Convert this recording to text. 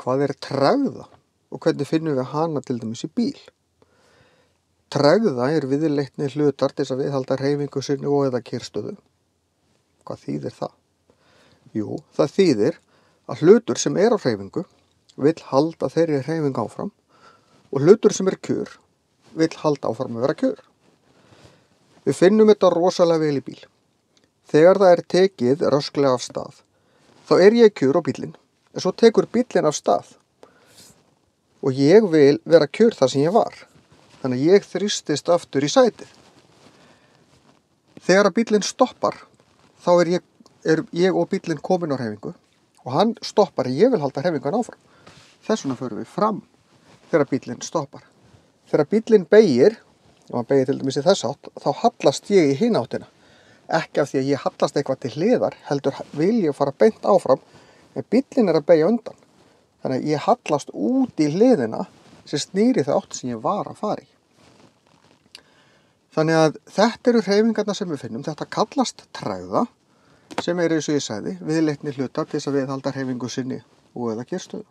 Hvað er tregða og hvernig finnum við hana til dæmis í bíl? Tregða er viðleitni hlutar til þess að viðhalda hreyfingu sinni og eða kyrrstöðu. Hvað þýðir það? Jú, það þýðir að hlutur sem er á hreyfingu vill halda þeirri hreyfingu áfram og hlutur sem er kjur vill halda áfram að vera kjur. Við finnum þetta rosalega vel í bíl. Þegar það er tekið rösklega af stað, þá er ég kjur á bílinn, en svo tekur bílinn af stað. Og ég vil vera kjur þar sem ég var, þannig að ég þrýstist aftur í sætið. Þegar að bílinn stoppar, þá er ég og bílinn komin á hreyfingu og hann stoppar, ég vil halda hreyfingun áfram. Þess vegna förum við fram þegar bílinn stoppar. Þegar bílinn beygir, ef hann beygir til dæmis í þess átt, þá hallast ég í hina áttina. Ekki af því að ég hallast eitthvað til hliðar, heldur vil ég fara beint áfram, en bíllinn er að beygja undan. Þannig að ég hallast út í hliðina sem snýr í það átt sem ég var að fara í. Þannig að þetta eru hreyfingarnar sem við finnum. Þetta kallast tregða, sem er eins og ég sagði, viðleitni hlutar til þess að viðhalda hreyfingu sinni og eða kyrrstöðu.